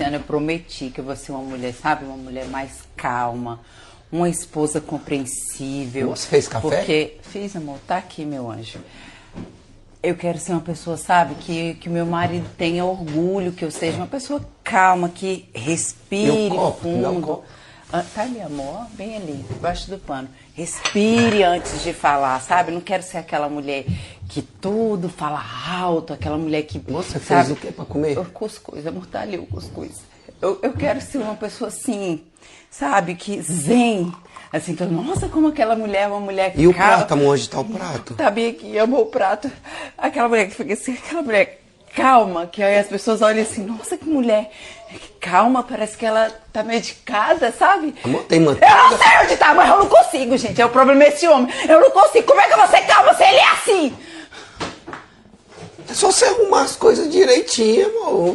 Luciana, eu prometi que eu vou ser uma mulher, sabe? Uma mulher mais calma, uma esposa compreensível. Você fez café? Porque fiz, amor, tá aqui, meu anjo. Eu quero ser uma pessoa, sabe, que meu marido tenha orgulho, que eu seja uma pessoa calma, que respire fundo. Tá ali, amor, bem ali, debaixo do pano. Respire antes de falar, sabe? Não quero ser aquela mulher que tudo fala alto, aquela mulher que... Você sabe, fez o que pra comer? O cuscuz, amor, tá ali o cuscuz. Eu quero ser uma pessoa assim, sabe, que zen. Assim, então, nossa, como aquela mulher é uma mulher E o prato, amor, onde tá o prato? Tá bem aqui, amor, o prato. Aquela mulher que fica assim, aquela mulher calma, que aí as pessoas olham assim, nossa, que mulher calma, parece que ela tá medicada, sabe? Amor, tem manteiga? Eu não sei onde tá, mas eu não consigo, gente. É o problema desse homem. Eu não consigo. Como é que eu vou ser calma se ele é assim? É só você arrumar as coisas direitinho, amor.